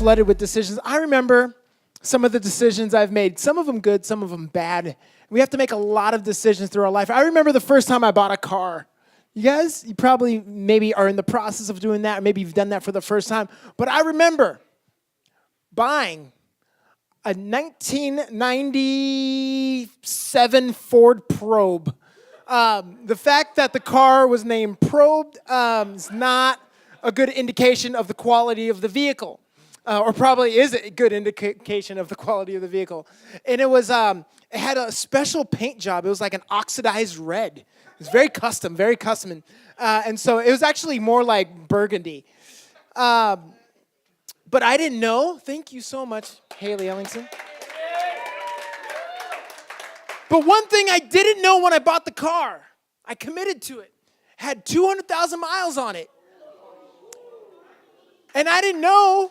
flooded with decisions. I remember some of the decisions I've made, some of them good, some of them bad. We have to make a lot of decisions through our life. I remember the first time I bought a car. You guys, you probably maybe are in the process of doing that, or maybe you've done that for the first time. But I remember buying a 1997 Ford Probe. The fact that the car was named Probe is not a good indication of the quality of the vehicle, or probably is a good indication of the quality of the vehicle. And it was, it had a special paint job. It was like an oxidized red. It was very custom. And so it was actually more like burgundy. But I didn't know. Thank you so much, Haley Ellingson. But one thing I didn't know when I bought the car, I committed to it, had 200,000 miles on it. And I didn't know,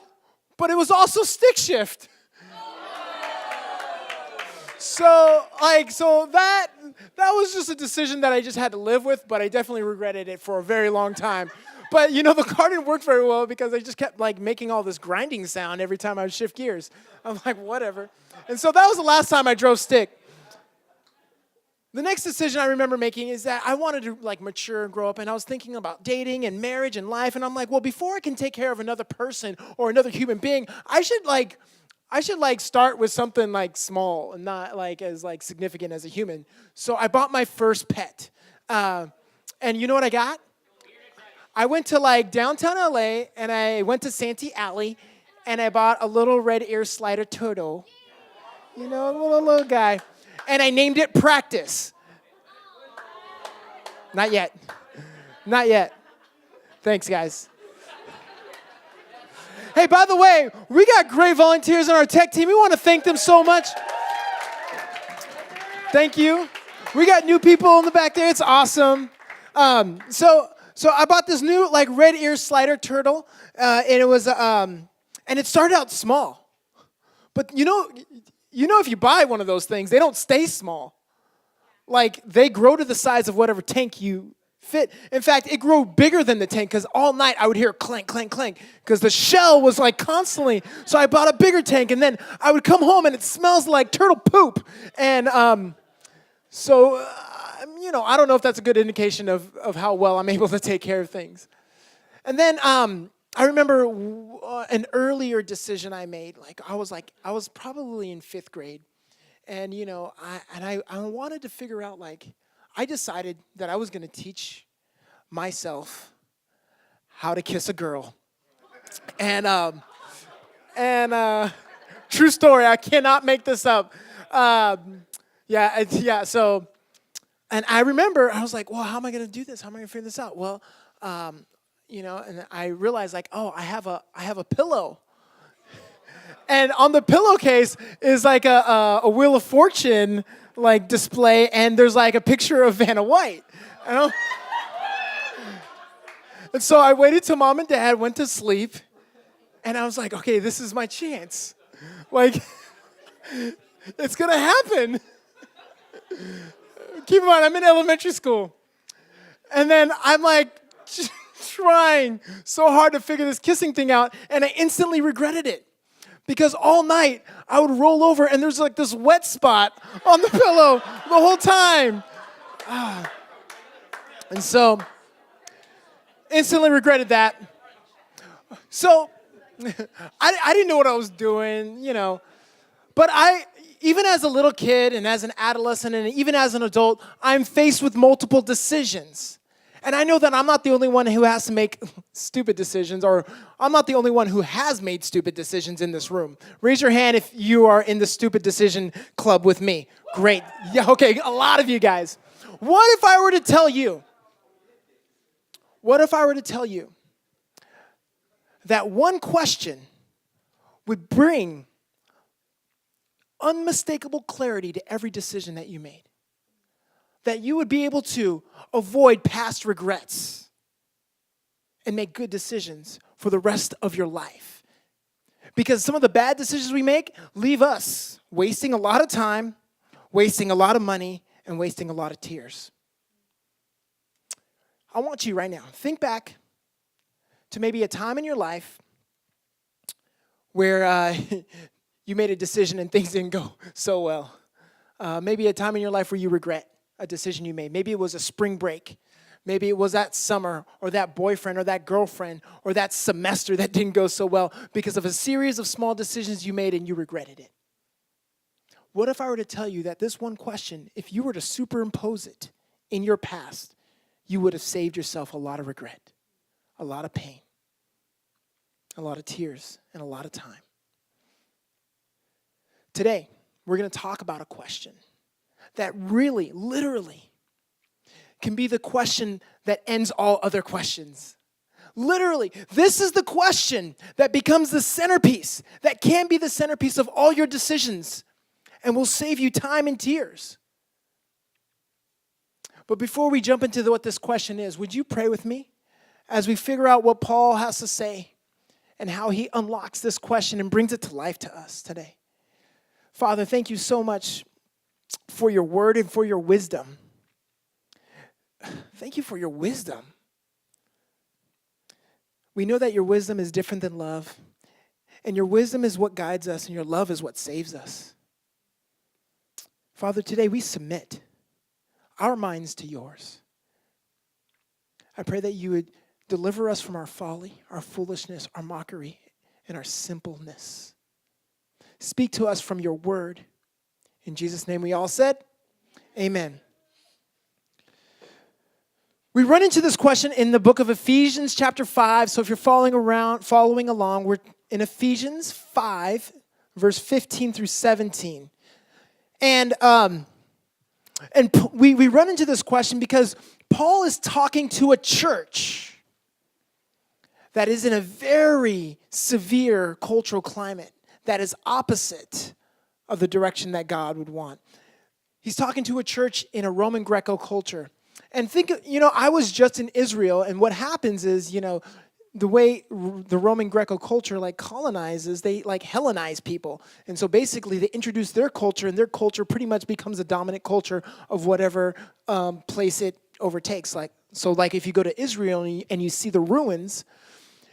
but it was also stick shift. So that was just a decision that I just had to live with, but I definitely regretted it for a very long time. But, the car didn't work very well because I just kept, making all this grinding sound every time I would shift gears. I'm like, whatever. And so that was the last time I drove stick. The next decision I remember making is that I wanted to, mature and grow up, and I was thinking about dating and marriage and life, and I'm like, well, before I can take care of another person or another human being, I should start with something, small and not, as significant as a human. So I bought my first pet. And you know what I got? I went to downtown LA and I went to Santee Alley and I bought a little red ear slider turtle. A little guy. And I named it Practice. Not yet. Thanks, guys. Hey, by the way, we got great volunteers on our tech team. We want to thank them so much. Thank you. We got new people in the back there. It's awesome. So I bought this new red ear slider turtle, and it was and it started out small, but if you buy one of those things, they don't stay small. They grow to the size of whatever tank you fit. In fact, it grew bigger than the tank because all night I would hear clank, clank, clank because the shell was constantly. So I bought a bigger tank, and then I would come home and it smells like turtle poop, and I don't know if that's a good indication of how well I'm able to take care of things. And then I remember an earlier decision I made. I was probably in 5th grade, and I wanted to figure out I decided that I was going to teach myself how to kiss a girl. And true story, I cannot make this up. So. And I remember, I was like, well, how am I going to do this? How am I going to figure this out? Well, and I realized, I have a pillow. And on the pillowcase is a Wheel of Fortune, display, and there's a picture of Vanna White. And so I waited till Mom and Dad went to sleep, and I was like, okay, this is my chance. It's going to happen. Keep in mind, I'm in elementary school. And then I'm trying so hard to figure this kissing thing out, and I instantly regretted it. Because all night, I would roll over, and there's this wet spot on the pillow the whole time. And so, instantly regretted that. So, I didn't know what I was doing, But even as a little kid and as an adolescent and even as an adult, I'm faced with multiple decisions. And I know that I'm not the only one who has to make stupid decisions, or I'm not the only one who has made stupid decisions in this room. Raise your hand if you are in the stupid decision club with me. Great. Yeah, okay, a lot of you guys. What if I were to tell you that one question would bring unmistakable clarity to every decision that you made? That you would be able to avoid past regrets and make good decisions for the rest of your life. Because some of the bad decisions we make leave us wasting a lot of time, wasting a lot of money, and wasting a lot of tears. I want you right now, think back to maybe a time in your life where you made a decision and things didn't go so well. Maybe a time in your life where you regret a decision you made. Maybe it was a spring break. Maybe it was that summer or that boyfriend or that girlfriend or that semester that didn't go so well because of a series of small decisions you made and you regretted it. What if I were to tell you that this one question, if you were to superimpose it in your past, you would have saved yourself a lot of regret, a lot of pain, a lot of tears, and a lot of time. Today, we're going to talk about a question that really, literally, can be the question that ends all other questions. Literally, this is the question that becomes the centerpiece, that can be the centerpiece of all your decisions, and will save you time and tears. But before we jump into what this question is, would you pray with me as we figure out what Paul has to say and how he unlocks this question and brings it to life to us today? Father, thank you so much for your word and for your wisdom. Thank you for your wisdom. We know that your wisdom is different than love, and your wisdom is what guides us, and your love is what saves us. Father, today we submit our minds to yours. I pray that you would deliver us from our folly, our foolishness, our mockery, and our simpleness. Speak to us from your word. In Jesus' name we all said, amen. We run into this question in the book of Ephesians chapter 5. So if you're following along, we're in Ephesians 5, verse 15 through 17. And we run into this question because Paul is talking to a church that is in a very severe cultural climate that is opposite of the direction that God would want. He's talking to a church in a Roman Greco culture. And think, I was just in Israel, and what happens is, the way the Roman Greco culture colonizes, they Hellenize people. And so basically they introduce their culture, and their culture pretty much becomes a dominant culture of whatever place it overtakes. If you go to Israel and you see the ruins,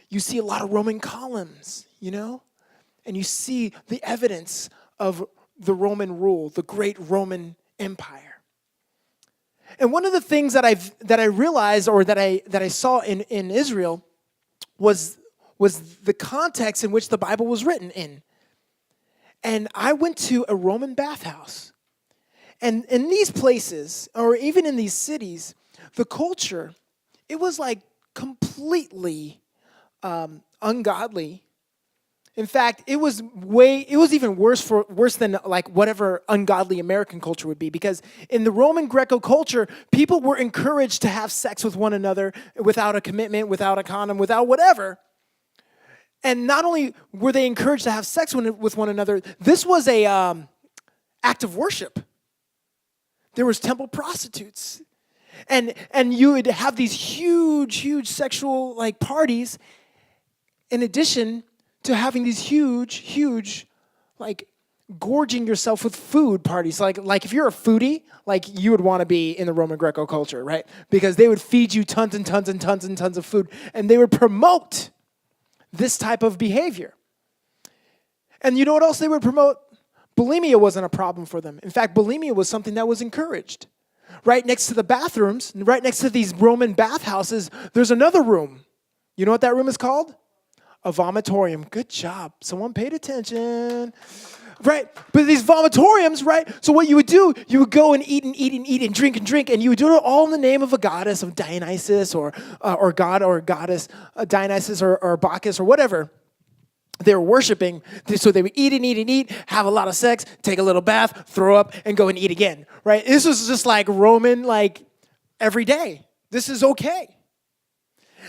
you see a lot of Roman columns, and you see the evidence of the Roman rule, the great Roman Empire. And one of the things that I realized, or that I saw in Israel, was the context in which the Bible was written in. And I went to a Roman bathhouse. And in these places, or even in these cities, the culture, it was completely ungodly. In fact, it was even worse than whatever ungodly American culture would be, because in the Roman Greco culture, people were encouraged to have sex with one another without a commitment, without a condom, without whatever. And not only were they encouraged to have sex with one another, this was a act of worship. There was temple prostitutes, and you would have these huge sexual parties, in addition to having these huge, gorging yourself with food parties. Like if you're a foodie, you would want to be in the Roman Greco culture, right? Because they would feed you tons and tons and tons and tons of food, and they would promote this type of behavior. And you know what else they would promote? Bulimia wasn't a problem for them. In fact, bulimia was something that was encouraged. Right next to the bathrooms, right next to these Roman bathhouses, there's another room. You know what that room is called? A vomitorium. Good job. Someone paid attention. Right? But these vomitoriums, right? So what you would do, you would go and eat and drink, and you would do it all in the name of a goddess of Dionysus or god or goddess Dionysus or Bacchus or whatever they were worshiping. So they would eat and eat, have a lot of sex, take a little bath, throw up, and go and eat again. Right? This was just Roman, every day. This is okay.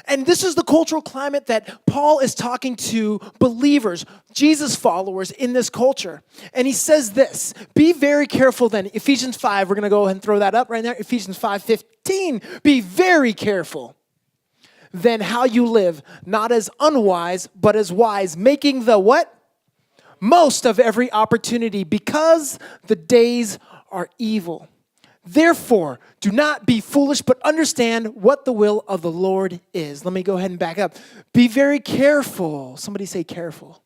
And this is the cultural climate that Paul is talking to believers, Jesus followers in this culture. And he says this, be very careful then. Ephesians 5, we're going to go ahead and throw that up right now. Ephesians 5:15, be very careful then how you live, not as unwise, but as wise, making the what? Most of every opportunity, because the days are evil. Therefore, do not be foolish, but understand what the will of the Lord is. Let me go ahead and back up. Be very careful. Somebody say careful.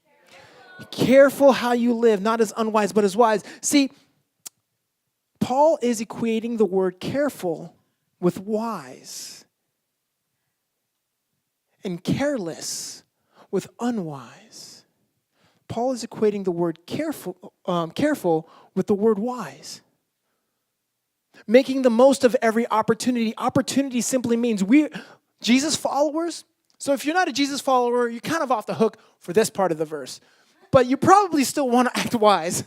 Careful how you live, not as unwise, but as wise. See, Paul is equating the word careful with wise and careless with unwise. Paul is equating the word careful with the word wise. Making the most of every opportunity. Opportunity simply means we're Jesus followers. So if you're not a Jesus follower, you're kind of off the hook for this part of the verse. But you probably still want to act wise.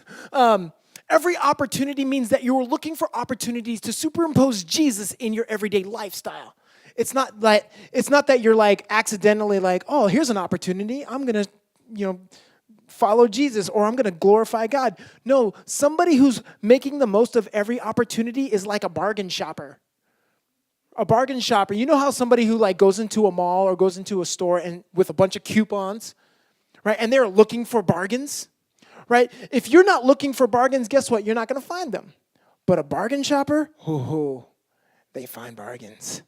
Every opportunity means that you're looking for opportunities to superimpose Jesus in your everyday lifestyle. It's not that you're like accidentally like, oh, here's an opportunity. I'm going to, follow Jesus, or I'm going to glorify God. No, somebody who's making the most of every opportunity is like a bargain shopper. A bargain shopper. You know how somebody who like goes into a mall or goes into a store and with a bunch of coupons, right? And they're looking for bargains, right? If you're not looking for bargains, guess what? You're not going to find them. But a bargain shopper, they find bargains.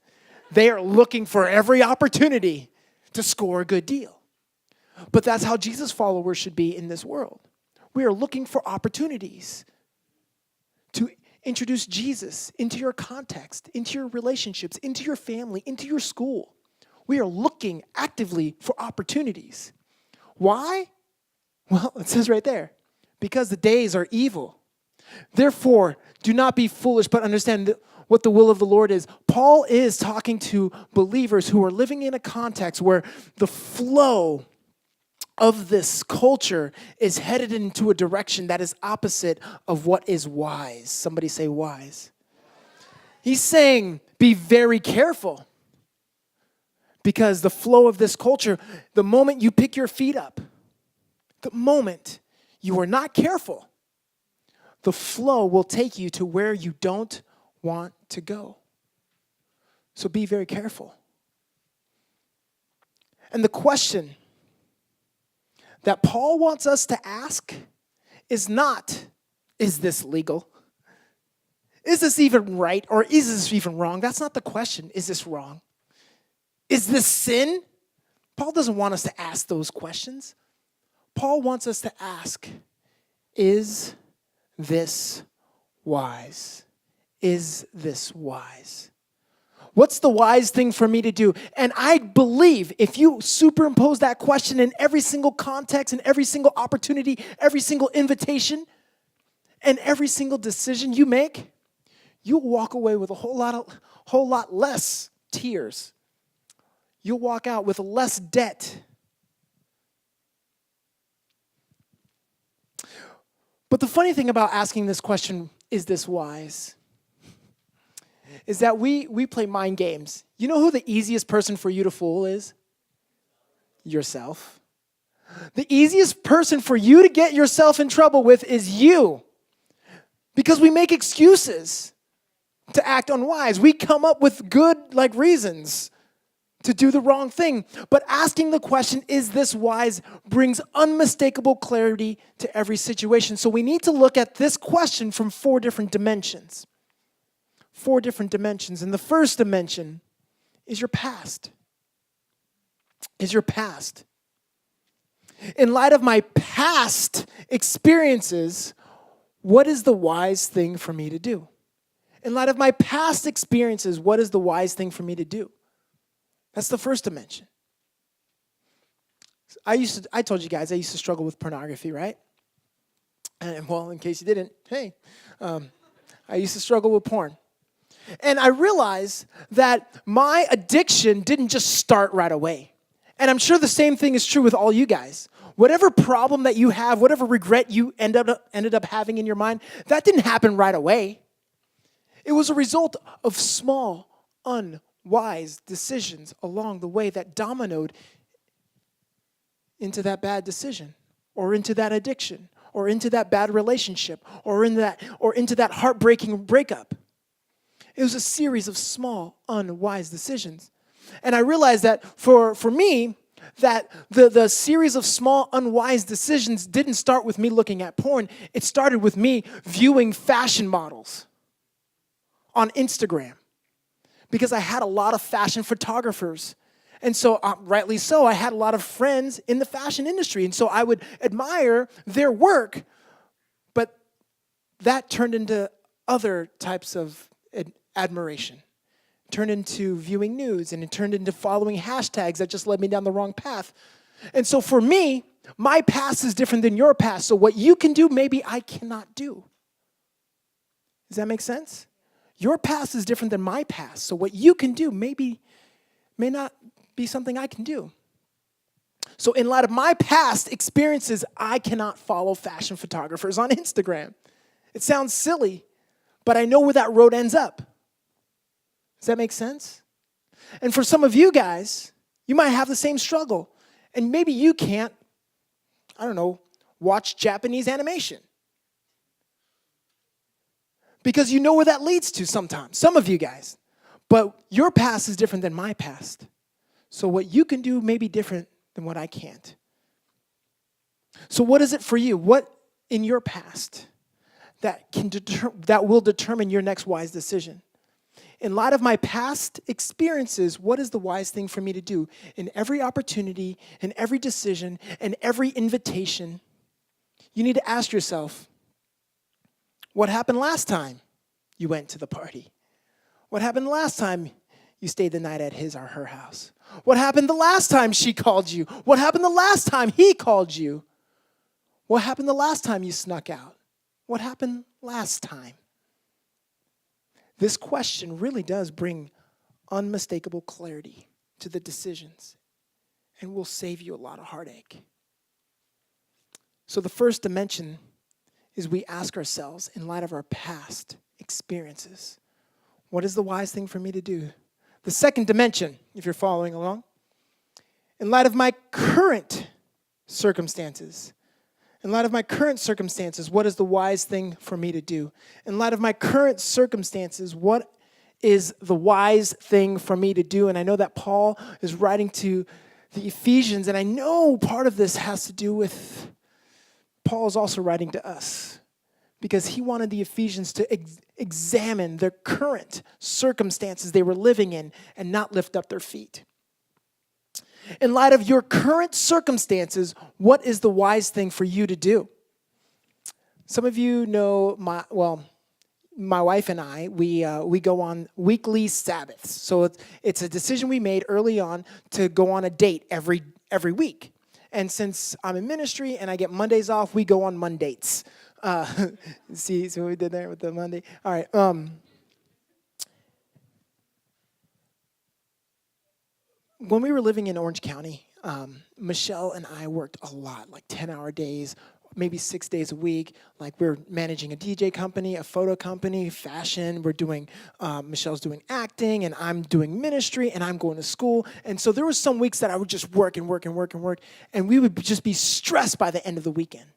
They are looking for every opportunity to score a good deal. But that's how Jesus followers should be in this world. We are looking for opportunities to introduce Jesus into your context, into your relationships, into your family, into your school. We are looking actively for opportunities. Why? Well, it says right there, because the days are evil. Therefore, do not be foolish, but understand what the will of the Lord is. Paul is talking to believers who are living in a context where the flow of this culture is headed into a direction that is opposite of what is wise. Somebody say wise. He's saying, be very careful. Because the flow of this culture, the moment you pick your feet up, the moment you are not careful, the flow will take you to where you don't want to go. So be very careful. And the question that Paul wants us to ask is not, is this legal? Is this even right? Or is this even wrong? That's not the question. Is this wrong? Is this sin? Paul doesn't want us to ask those questions. Paul wants us to ask, is this wise? Is this wise? What's the wise thing for me to do? And I believe if you superimpose that question in every single context, in every single opportunity, every single invitation, and every single decision you make, you'll walk away with a whole lot less tears. You'll walk out with less debt. But the funny thing about asking this question, is this wise? Is that we play mind games. You know who the easiest person for you to fool is? Yourself. The easiest person for you to get yourself in trouble with is you. Because we make excuses to act unwise. We come up with good reasons to do the wrong thing. But asking the question, is this wise, brings unmistakable clarity to every situation. So we need to look at this question from 4 different dimensions. 4 different dimensions. And the first dimension is your past. Is your past. In light of my past experiences, what is the wise thing for me to do? In light of my past experiences, what is the wise thing for me to do? That's the first dimension. I told you guys I used to struggle with pornography, right? And well, in case you didn't, hey, I used to struggle with porn. And I realized that my addiction didn't just start right away. And I'm sure the same thing is true with all you guys. Whatever problem that you have, whatever regret you ended up having in your mind, that didn't happen right away. It was a result of small, unwise decisions along the way that dominoed into that bad decision, or into that addiction, or into that bad relationship, or into that heartbreaking breakup. It was a series of small, unwise decisions. And I realized that for me, that the series of small, unwise decisions didn't start with me looking at porn. It started with me viewing fashion models on Instagram. Because I had a lot of fashion photographers. And so, rightly so, I had a lot of friends in the fashion industry. And so I would admire their work, but that turned into other types of admiration. It turned into viewing news, and it turned into following hashtags that just led me down the wrong path. And so for me, my past is different than your past. So what you can do, maybe I cannot do. Does that make sense? Your past is different than my past. So what you can do may not be something I can do. So in light of my past experiences, I cannot follow fashion photographers on Instagram. It sounds silly, but I know where that road ends up. Does that make sense? And for some of you guys, you might have the same struggle. And maybe you can't, watch Japanese animation. Because you know where that leads to sometimes, some of you guys. But your past is different than my past. So what you can do may be different than what I can't. So what is it for you? What in your past that will determine your next wise decision? In light of my past experiences, what is the wise thing for me to do? In every opportunity, in every decision, and every invitation, you need to ask yourself, what happened last time you went to the party? What happened last time you stayed the night at his or her house? What happened the last time she called you? What happened the last time he called you? What happened the last time you snuck out? What happened last time? This question really does bring unmistakable clarity to the decisions and will save you a lot of heartache. So the first dimension is we ask ourselves, in light of our past experiences, what is the wise thing for me to do? The second dimension, if you're following along, in light of my current circumstances, what is the wise thing for me to do? In light of my current circumstances, what is the wise thing for me to do? And I know that Paul is writing to the Ephesians, and I know part of this has to do with Paul is also writing to us because he wanted the Ephesians to examine their current circumstances they were living in and not lift up their feet. In light of your current circumstances, what is the wise thing for you to do? Some of you know my wife and I, we go on weekly Sabbaths. So it's a decision we made early on to go on a date every week. And since I'm in ministry and I get Mondays off, we go on Mondates. See what we did there with the Monday? All right. When we were living in Orange County, Michelle and I worked a lot, like 10-hour days, maybe 6 days a week. Like we're managing a DJ company, a photo company, fashion. We're doing, Michelle's doing acting, and I'm doing ministry, and I'm going to school. And so there was some weeks that I would just work, and we would just be stressed by the end of the weekend.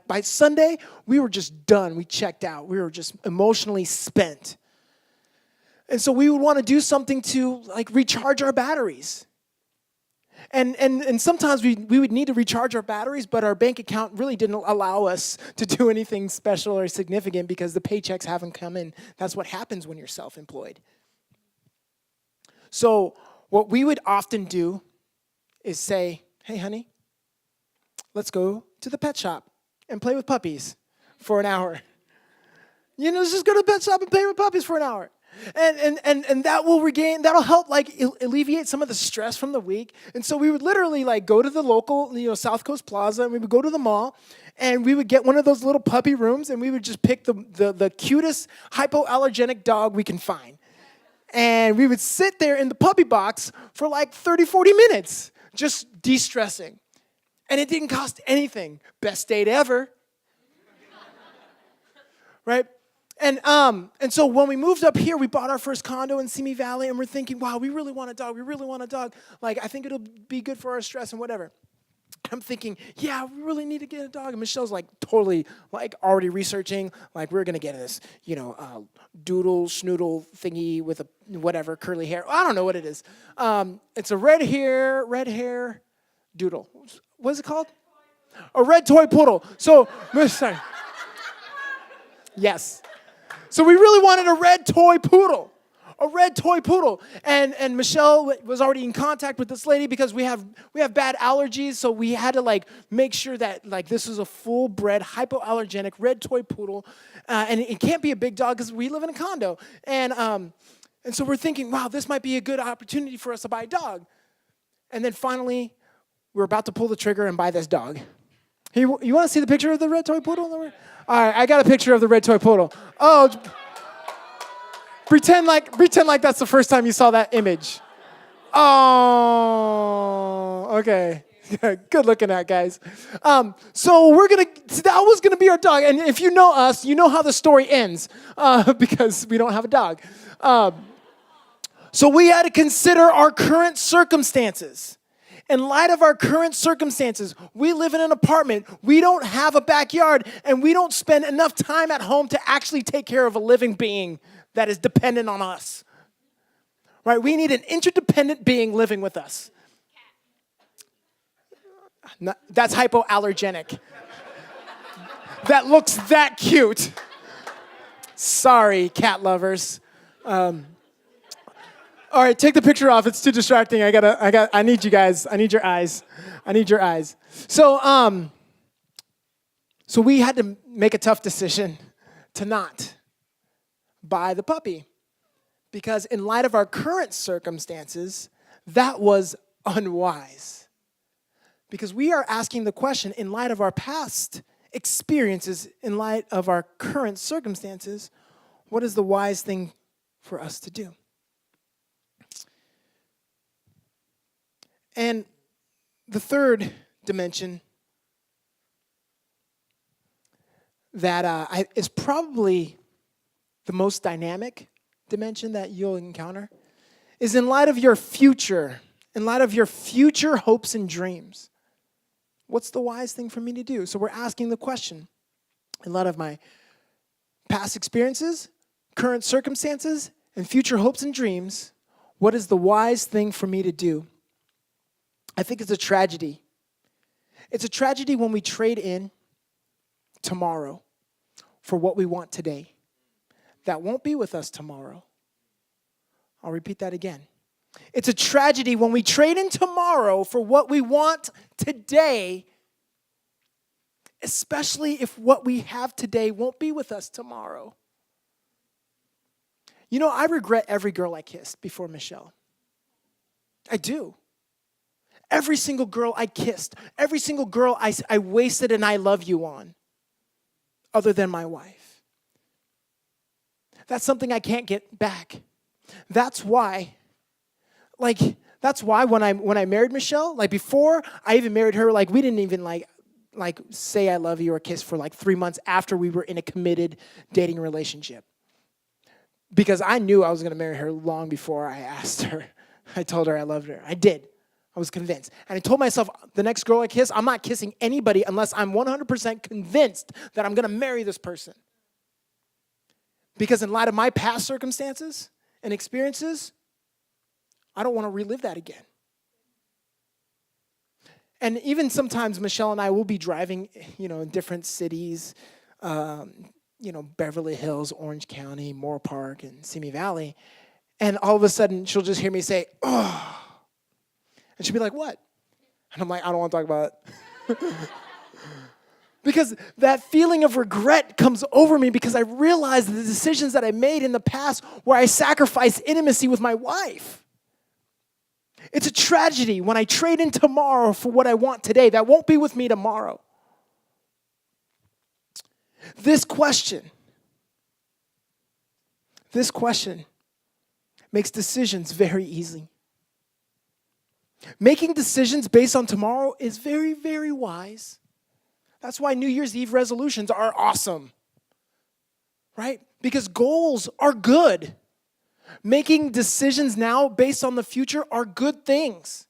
By Sunday, we were just done. We checked out. We were just emotionally spent. And so we would want to do something to like recharge our batteries. And sometimes we would need to recharge our batteries, but our bank account really didn't allow us to do anything special or significant because the paychecks haven't come in. That's what happens when you're self-employed. So what we would often do is say, hey, honey, let's go to the pet shop and play with puppies for an hour. Let's just go to the pet shop and play with puppies for an hour. And that'll help like alleviate some of the stress from the week. And so we would literally like go to the local, South Coast Plaza, and we would go to the mall, and we would get one of those little puppy rooms, and we would just pick the cutest hypoallergenic dog we can find. And we would sit there in the puppy box for like 30, 40 minutes, just de-stressing. And it didn't cost anything. Best date ever. Right? And so when we moved up here, we bought our first condo in Simi Valley, and we're thinking, wow, we really want a dog. We really want a dog. Like, I think it'll be good for our stress and whatever. I'm thinking, yeah, we really need to get a dog. And Michelle's like totally like already researching, like we're going to get this, doodle, schnoodle thingy with a whatever, curly hair. I don't know what it is. It's a red hair doodle. What is it called? A red toy poodle. So, sorry. Yes. So we really wanted a red toy poodle. Toy Poodle. And Michelle was already in contact with this lady because we have bad allergies, so we had to like make sure that like this was a full-bred, hypoallergenic red Toy Poodle, and it can't be a big dog because we live in a condo. And so we're thinking, wow, this might be a good opportunity for us to buy a dog. And then finally, we're about to pull the trigger and buy this dog. Hey, you want to see the picture of the red Toy Poodle? All right, I got a picture of the red Toy Poodle. Oh, pretend like that's the first time you saw that image. Oh, okay. Good looking at, guys. So that was gonna be our dog. And if you know us, you know how the story ends because we don't have a dog. So we had to consider our current circumstances. In light of our current circumstances, we live in an apartment, we don't have a backyard, and we don't spend enough time at home to actually take care of a living being that is dependent on us. Right? We need an interdependent being living with us. That's hypoallergenic. That looks that cute. Sorry, cat lovers. All right, take the picture off. It's too distracting. I need you guys. I need your eyes. So we had to make a tough decision to not buy the puppy because in light of our current circumstances, that was unwise. Because we are asking the question in light of our past experiences, in light of our current circumstances, what is the wise thing for us to do? And the third dimension that is probably the most dynamic dimension that you'll encounter is in light of your future hopes and dreams. What's the wise thing for me to do? So we're asking the question, in light of my past experiences, current circumstances, and future hopes and dreams, what is the wise thing for me to do? I think it's a tragedy. It's a tragedy when we trade in tomorrow for what we want today. That won't be with us tomorrow. I'll repeat that again. It's a tragedy when we trade in tomorrow for what we want today, especially if what we have today won't be with us tomorrow. You know, I regret every girl I kissed before Michelle. I do. Every single girl I kissed, every single girl I wasted an I love you on, other than my wife. That's something I can't get back. That's why when I married Michelle, like before I even married her, like we didn't even like say I love you or kiss for like 3 months after we were in a committed dating relationship. Because I knew I was going to marry her long before I asked her. I told her I loved her. I did. I was convinced. And I told myself, the next girl I kiss, I'm not kissing anybody unless I'm 100% convinced that I'm going to marry this person. Because in light of my past circumstances and experiences, I don't want to relive that again. And even sometimes Michelle and I will be driving, in different cities, Beverly Hills, Orange County, Moore Park, and Simi Valley. And all of a sudden, she'll just hear me say, oh. And she'll be like, what? And I'm like, I don't want to talk about it. Because that feeling of regret comes over me because I realize the decisions that I made in the past where I sacrificed intimacy with my wife. It's a tragedy when I trade in tomorrow for what I want today. That won't be with me tomorrow. This question makes decisions very easy. Making decisions based on tomorrow is very, very wise. That's why New Year's Eve resolutions are awesome, right? Because goals are good. Making decisions now based on the future are good things.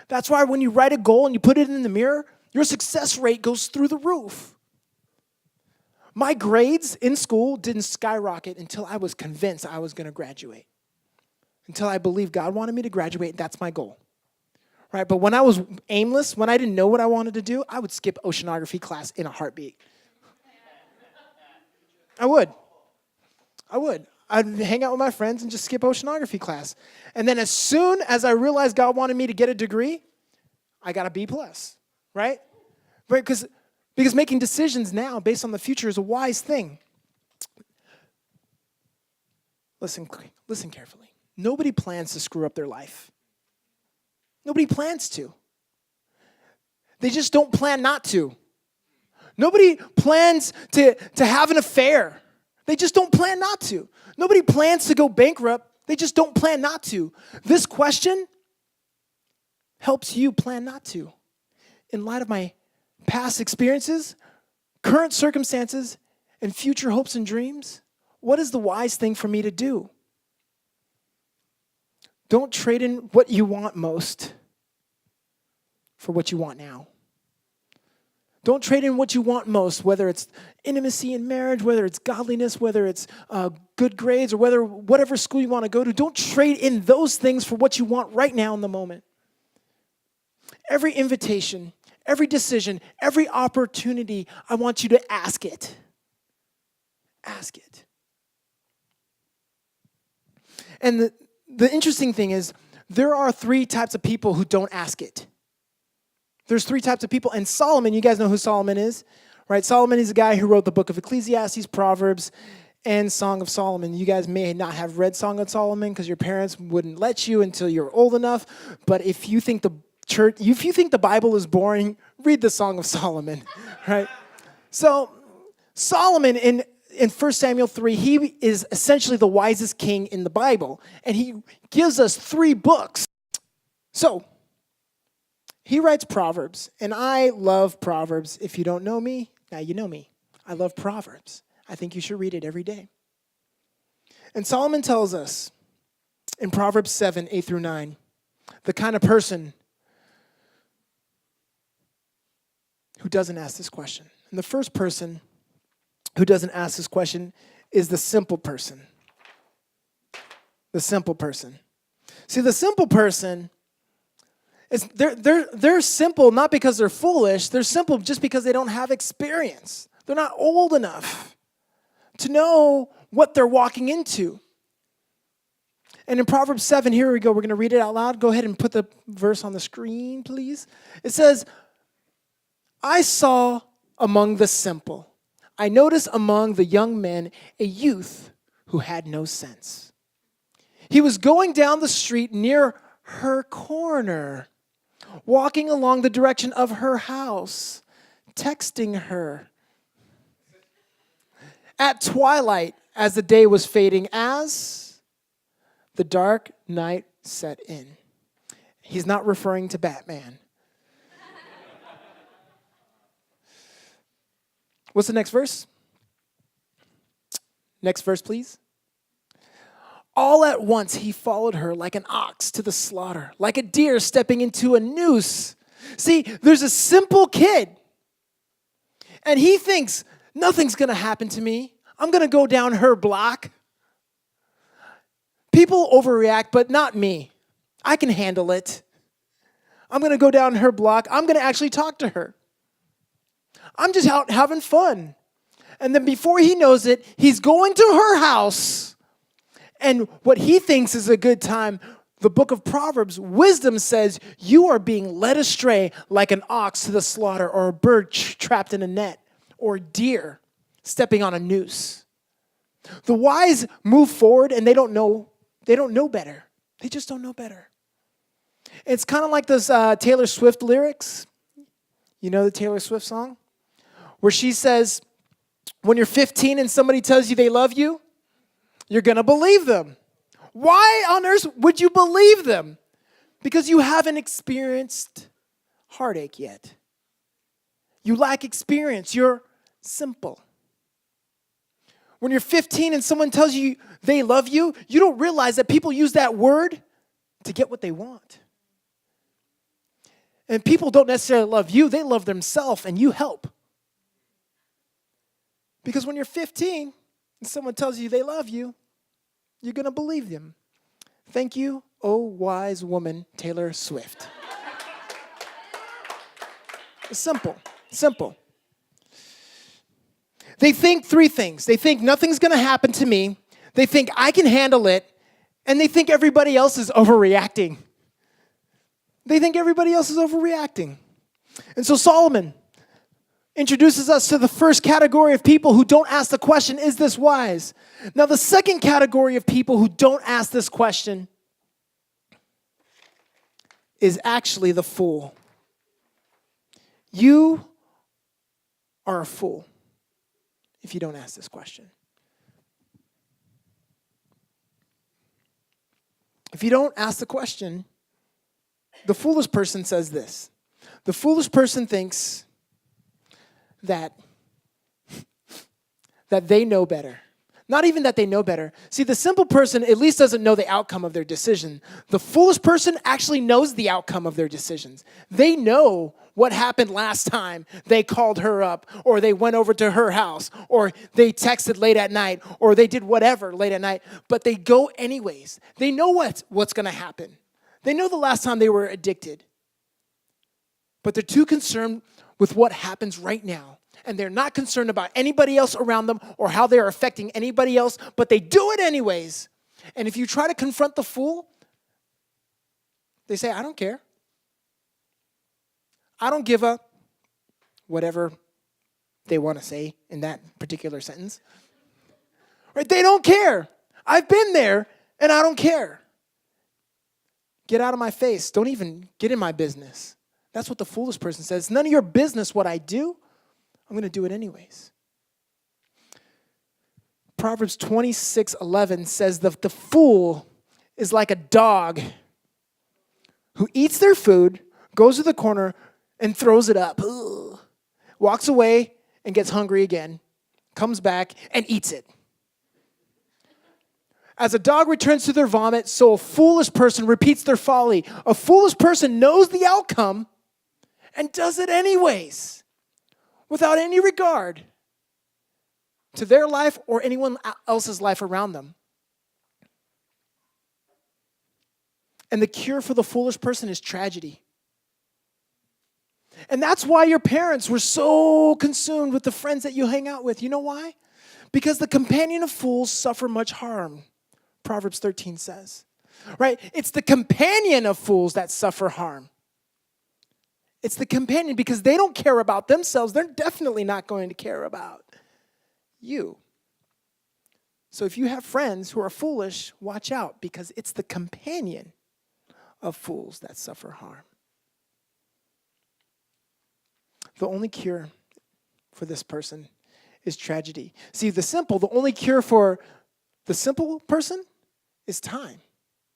That's why when you write a goal and you put it in the mirror, your success rate goes through the roof. My grades in school didn't skyrocket until I was convinced I was going to graduate. Until I believed God wanted me to graduate, that's my goal. Right? But when I was aimless, when I didn't know what I wanted to do, I would skip oceanography class in a heartbeat. I would. I'd hang out with my friends and just skip oceanography class. And then as soon as I realized God wanted me to get a degree, I got a B+, right? Because making decisions now based on the future is a wise thing. Listen carefully. Nobody plans to screw up their life. Nobody plans to. They just don't plan not to. Nobody plans to have an affair. They just don't plan not to. Nobody plans to go bankrupt. They just don't plan not to. This question helps you plan not to. In light of my past experiences, current circumstances, and future hopes and dreams, what is the wise thing for me to do? Don't trade in what you want most for what you want now. Don't trade in what you want most, whether it's intimacy in marriage, whether it's godliness, whether it's good grades, or whatever school you want to go to. Don't trade in those things for what you want right now in the moment. Every invitation, every decision, every opportunity, I want you to ask it. Ask it. And the interesting thing is, there are 3 types of people who don't ask it. There's 3 types of people. And Solomon, you guys know who Solomon is, right? Solomon is the guy who wrote the book of Ecclesiastes, Proverbs, and Song of Solomon. You guys may not have read Song of Solomon because your parents wouldn't let you until you're old enough. But if you think the Bible is boring, read the Song of Solomon, right? So Solomon in 1 Samuel 3, he is essentially the wisest king in the Bible. And he gives us 3 books. So he writes Proverbs, and I love Proverbs. If you don't know me, now you know me. I love Proverbs. I think you should read it every day. And Solomon tells us in Proverbs 7, 8 through 9, the kind of person who doesn't ask this question. And the first person who doesn't ask this question is the simple person. The simple person. See, the simple person, they're simple not because they're foolish. They're simple just because they don't have experience. They're not old enough to know what they're walking into. And in Proverbs 7, here we go. We're going to read it out loud. Go ahead and put the verse on the screen, please. It says, I saw among the simple, I noticed among the young men a youth who had no sense. He was going down the street near her corner, walking along the direction of her house, texting her. At twilight, as the day was fading, as the dark night set in. He's not referring to Batman. What's the next verse? Next verse, please. All at once he followed her like an ox to the slaughter, like a deer stepping into a noose. See, there's a simple kid, and he thinks, nothing's going to happen to me. I'm going to go down her block. People overreact, but not me. I can handle it. I'm going to go down her block. I'm going to actually talk to her. I'm just out having fun. And then before he knows it, he's going to her house. And what he thinks is a good time, the book of Proverbs, wisdom says, you are being led astray like an ox to the slaughter, or a bird trapped in a net, or a deer stepping on a noose. The wise move forward and they don't know better. They just don't know better. It's kind of like those Taylor Swift lyrics. You know the Taylor Swift song? Where she says, when you're 15 and somebody tells you they love you, you're going to believe them. Why on earth would you believe them? Because you haven't experienced heartache yet. You lack experience. You're simple. When you're 15 and someone tells you they love you, you don't realize that people use that word to get what they want. And people don't necessarily love you. They love themselves, and you help. Because when you're 15 and someone tells you they love you, you're going to believe them. Thank you, oh wise woman, Taylor Swift. It's simple. Simple. They think 3 things. They think nothing's going to happen to me. They think I can handle it, and they think everybody else is overreacting. They think everybody else is overreacting. And so Solomon introduces us to the first category of people who don't ask the question, is this wise? Now, the second category of people who don't ask this question is actually the fool. You are a fool if you don't ask this question. If you don't ask the question, the foolish person says this. The foolish person thinks that they know better. Not even that they know better. See, the simple person at least doesn't know the outcome of their decision. The foolish person actually knows the outcome of their decisions. They know what happened last time they called her up, or they went over to her house, or they texted late at night, or they did whatever late at night, but they go anyways. They know what's going to happen. They know the last time they were addicted. But they're too concerned with what happens right now. And they're not concerned about anybody else around them or how they're affecting anybody else, but they do it anyways. And if you try to confront the fool, they say, I don't care. I don't give a whatever they want to say in that particular sentence. Right? They don't care. I've been there, and I don't care. Get out of my face. Don't even get in my business. That's what the foolish person says. It's none of your business what I do. I'm going to do it anyways. Proverbs 26:11 says the fool is like a dog who eats their food, goes to the corner, and throws it up. Ugh. Walks away and gets hungry again, comes back and eats it. As a dog returns to their vomit, so a foolish person repeats their folly. A foolish person knows the outcome and does it anyways, without any regard to their life or anyone else's life around them. And the cure for the foolish person is tragedy. And that's why your parents were so consumed with the friends that you hang out with. You know why? Because the companion of fools suffer much harm, Proverbs 13 says. Right? It's the companion of fools that suffer harm. It's the companion because they don't care about themselves. They're definitely not going to care about you. So if you have friends who are foolish, watch out because it's the companion of fools that suffer harm. The only cure for this person is tragedy. See, the only cure for the simple person is time.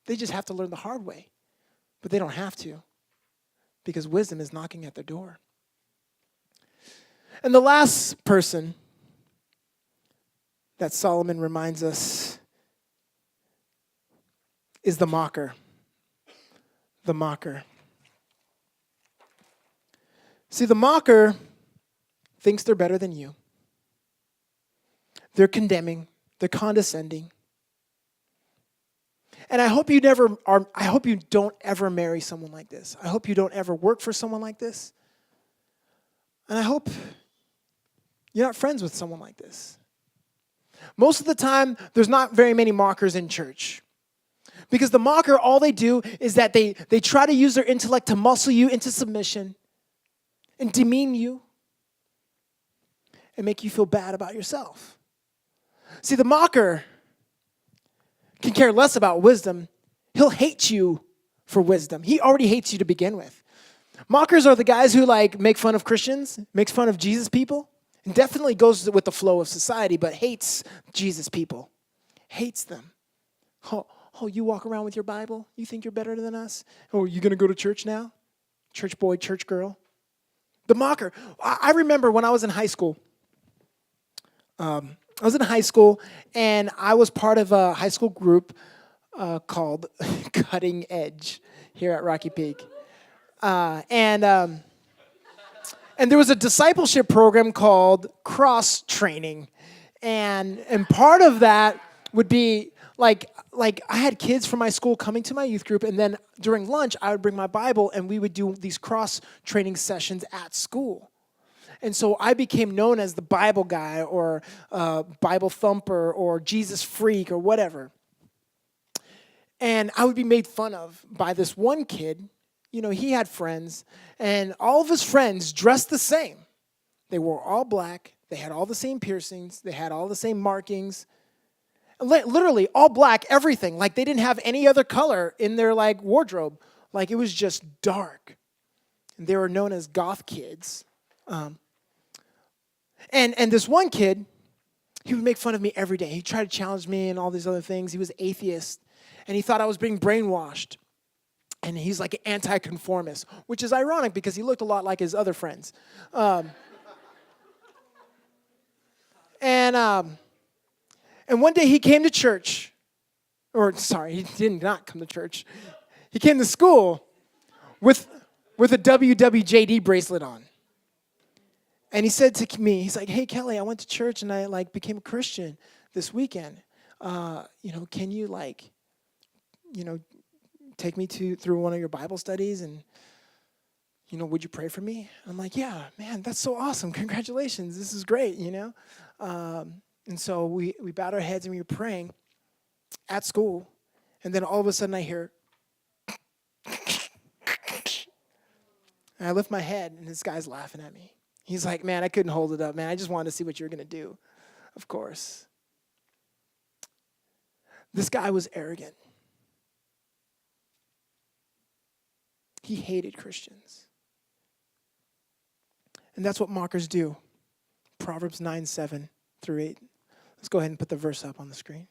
They just have to learn the hard way. But they don't have to because wisdom is knocking at their door. And the last person that Solomon reminds us is the mocker. The mocker. See, the mocker thinks they're better than you. They're condemning. They're condescending. And I hope you don't ever marry someone like this. I hope you don't ever work for someone like this. And I hope you're not friends with someone like this. Most of the time, there's not very many mockers in church. Because the mocker, all they do is that they try to use their intellect to muscle you into submission and demean you and make you feel bad about yourself. See, the mocker can care less about wisdom. He'll hate you for wisdom. He already hates you to begin with. Mockers are the guys who make fun of Christians, makes fun of Jesus people, and definitely goes with the flow of society, but hates Jesus people. Hates them. Oh, you walk around with your Bible? You think you're better than us? Oh, are you going to go to church now? Church boy, church girl. The mocker. I remember when I was in high school. And I was part of a high school group called Cutting Edge here at Rocky Peak. And there was a discipleship program called Cross Training. And part of that would be like I had kids from my school coming to my youth group, and then during lunch, I would bring my Bible, and we would do these cross-training sessions at school. And so I became known as the Bible guy or Bible thumper or Jesus freak or whatever. And I would be made fun of by this one kid. You know, he had friends, and all of his friends dressed the same. They wore all black. They had all the same piercings. They had all the same markings. Literally all black, everything. Like they didn't have any other color in their like wardrobe. Like it was just dark. And they were known as goth kids. And this one kid, he would make fun of me every day. He tried to challenge me and all these other things. He was atheist. And he thought I was being brainwashed. And he's like an anti-conformist, which is ironic because he looked a lot like his other friends. And one day he came to church. He did not come to church. He came to school with a WWJD bracelet on. And he said to me, he's like, hey, Kelly, I went to church and I like became a Christian this weekend. Can you take me through one of your Bible studies and, would you pray for me? I'm like, yeah, man, that's so awesome. Congratulations. This is great, And so we bowed our heads and we were praying at school. And then all of a sudden I hear, and I lift my head and this guy's laughing at me. He's like, man, I couldn't hold it up, man. I just wanted to see what you were going to do. Of course. This guy was arrogant. He hated Christians. And that's what mockers do. Proverbs 9:7-8. Let's go ahead and put the verse up on the screen.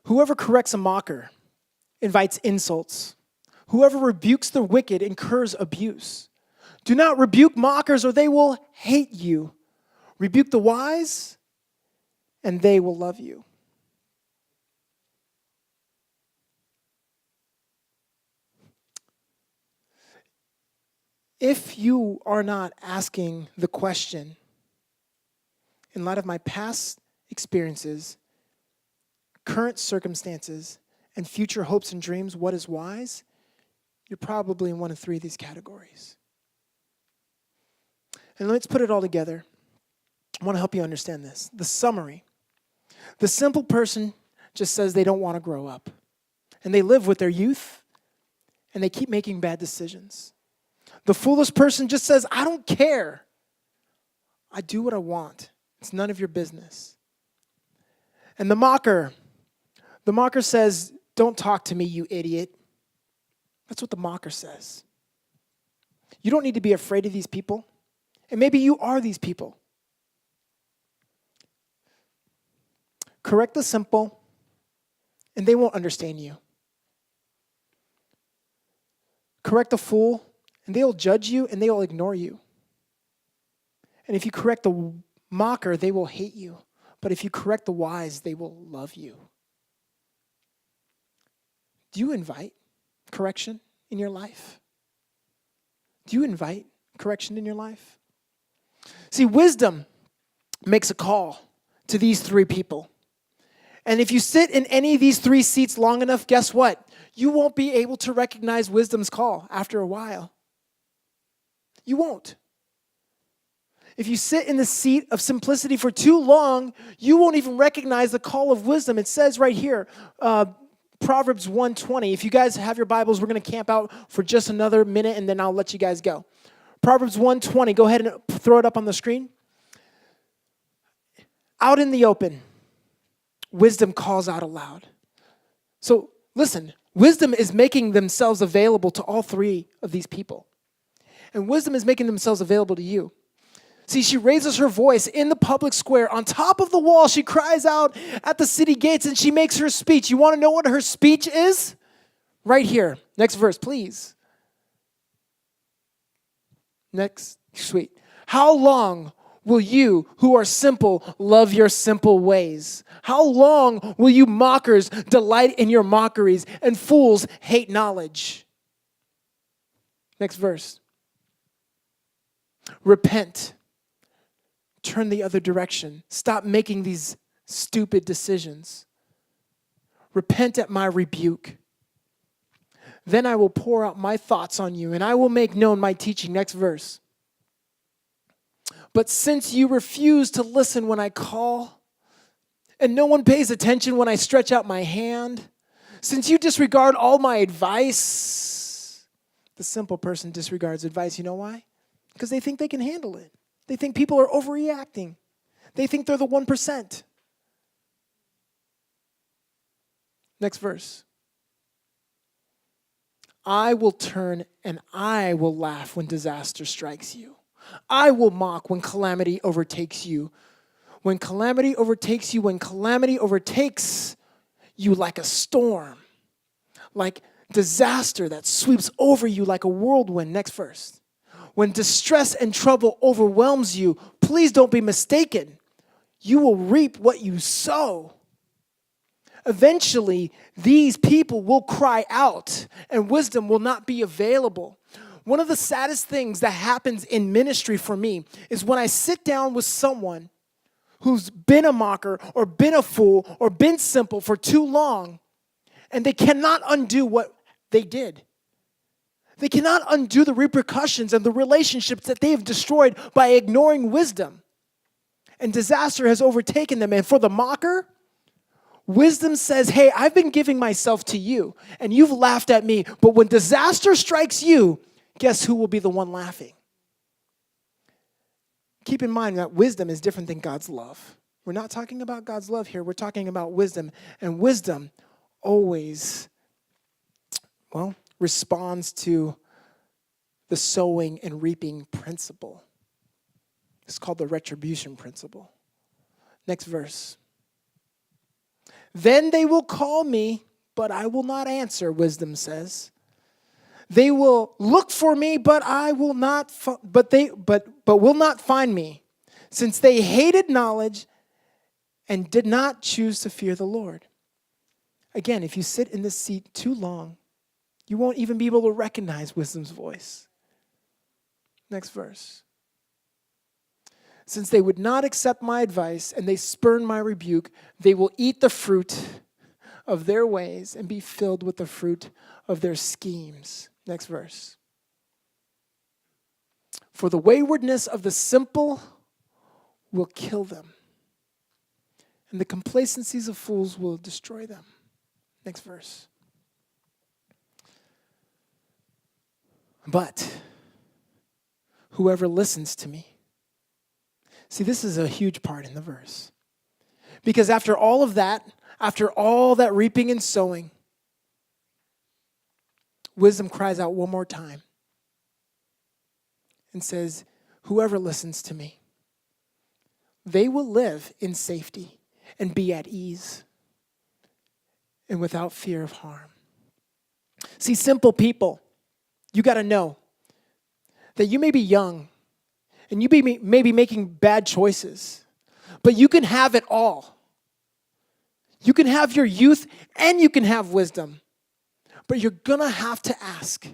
Whoever corrects a mocker invites insults. Whoever rebukes the wicked incurs abuse. Do not rebuke mockers or they will hate you. Rebuke the wise and they will love you. If you are not asking the question, in light of my past experiences, current circumstances, and future hopes and dreams, what is wise? You're probably in one of three of these categories. And let's put it all together. I want to help you understand this. The summary. The simple person just says they don't want to grow up. And they live with their youth, and they keep making bad decisions. The foolish person just says, I don't care. I do what I want. It's none of your business. And the mocker says, don't talk to me, you idiot. That's what the mocker says. You don't need to be afraid of these people. And maybe you are these people. Correct the simple, and they won't understand you. Correct the fool, and they will judge you, and they will ignore you. And if you correct the mocker, they will hate you. But if you correct the wise, they will love you. Do you invite correction in your life? Do you invite correction in your life? See, wisdom makes a call to these three people. And if you sit in any of these three seats long enough, guess what? You won't be able to recognize wisdom's call after a while. You won't. If you sit in the seat of simplicity for too long, you won't even recognize the call of wisdom. It says right here, Proverbs 1:20. If you guys have your Bibles, we're going to camp out for just another minute, and then I'll let you guys go. Proverbs 1:20. Go ahead and throw it up on the screen. Out in the open, wisdom calls out aloud. So listen, wisdom is making themselves available to all three of these people. And wisdom is making themselves available to you. See, she raises her voice in the public square. On top of the wall, she cries out at the city gates and she makes her speech. You want to know what her speech is? Right here. Next verse, please. Next, sweet. How long will you who are simple love your simple ways? How long will you mockers delight in your mockeries and fools hate knowledge? Next verse. Repent. Turn the other direction. Stop making these stupid decisions. Repent at my rebuke. Then I will pour out my thoughts on you, and I will make known my teaching. Next verse. But since you refuse to listen when I call, and no one pays attention when I stretch out my hand, since you disregard all my advice, the simple person disregards advice. You know why? Because they think they can handle it. They think people are overreacting. They think they're the 1%. Next verse. I will turn and I will laugh when disaster strikes you. I will mock when calamity overtakes you. When calamity overtakes you, when calamity overtakes you like a storm, like disaster that sweeps over you like a whirlwind. Next verse. When distress and trouble overwhelms you, please don't be mistaken. You will reap what you sow. Eventually, these people will cry out, and wisdom will not be available. One of the saddest things that happens in ministry for me is when I sit down with someone who's been a mocker or been a fool or been simple for too long, and they cannot undo what they did. They cannot undo the repercussions and the relationships that they have destroyed by ignoring wisdom. And disaster has overtaken them. And for the mocker, wisdom says, hey, I've been giving myself to you, and you've laughed at me. But when disaster strikes you, guess who will be the one laughing? Keep in mind that wisdom is different than God's love. We're not talking about God's love here. We're talking about wisdom. And wisdom always, responds to the sowing and reaping principle. It's called the retribution principle. Next verse. Then they will call me, but I will not answer, wisdom says. They will look for me, but I will not will not find me, since they hated knowledge and did not choose to fear the Lord. Again, if you sit in this seat too long, you won't even be able to recognize wisdom's voice. Next verse. Since they would not accept my advice and they spurn my rebuke, they will eat the fruit of their ways and be filled with the fruit of their schemes. Next verse. For the waywardness of the simple will kill them, and the complacencies of fools will destroy them. Next verse. But whoever listens to me. See, this is a huge part in the verse. Because after all of that, after all that reaping and sowing, wisdom cries out one more time and says, whoever listens to me, they will live in safety and be at ease and without fear of harm. See, simple people, you got to know that you may be young and you may be making bad choices, but you can have it all. You can have your youth and you can have wisdom, but you're going to have to ask.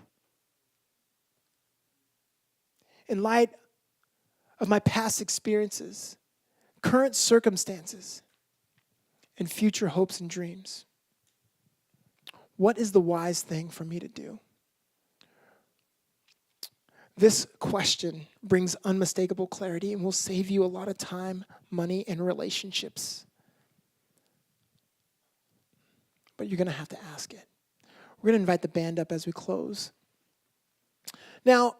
In light of my past experiences, current circumstances, and future hopes and dreams, what is the wise thing for me to do? This question brings unmistakable clarity and will save you a lot of time, money, and relationships. But you're going to have to ask it. We're going to invite the band up as we close. Now,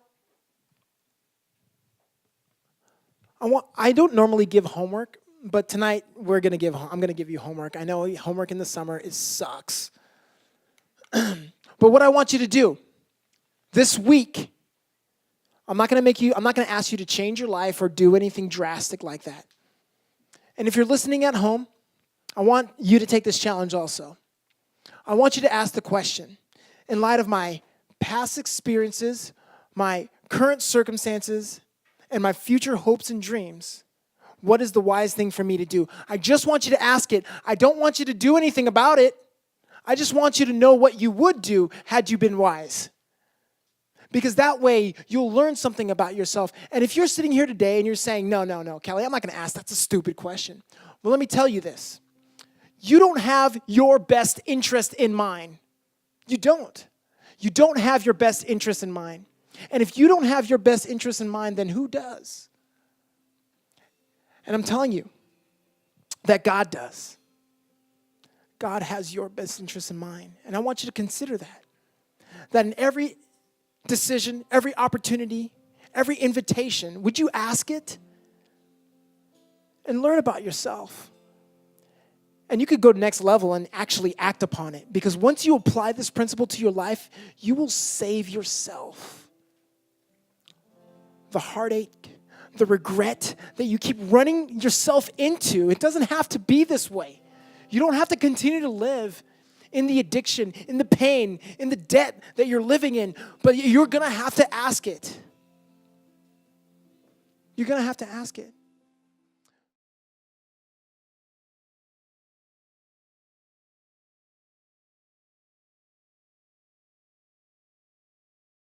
I don't normally give homework, but tonight I'm going to give you homework. I know homework in the summer sucks. But what I want you to do this week, I'm not going to ask you to change your life or do anything drastic like that. And if you're listening at home, I want you to take this challenge also. I want you to ask the question, in light of my past experiences, my current circumstances, and my future hopes and dreams, what is the wise thing for me to do? I just want you to ask it. I don't want you to do anything about it. I just want you to know what you would do had you been wise. Because that way, you'll learn something about yourself. And if you're sitting here today and you're saying, no, Kelly, I'm not going to ask. That's a stupid question. Well, let me tell you this. You don't have your best interest in mind. You don't. you don't have your best interest in mind. And if you don't have your best interest in mind, then who does? And I'm telling you that God does. God has your best interest in mind. And I want you to consider that. That in every decision, every opportunity, every invitation, would you ask it? And learn about yourself. And you could go to the next level and actually act upon it. Because once you apply this principle to your life, you will save yourself the heartache, the regret that you keep running yourself into. It doesn't have to be this way. You don't have to continue to live in the addiction, in the pain, in the debt that you're living in. But you're going to have to ask it. You're going to have to ask it.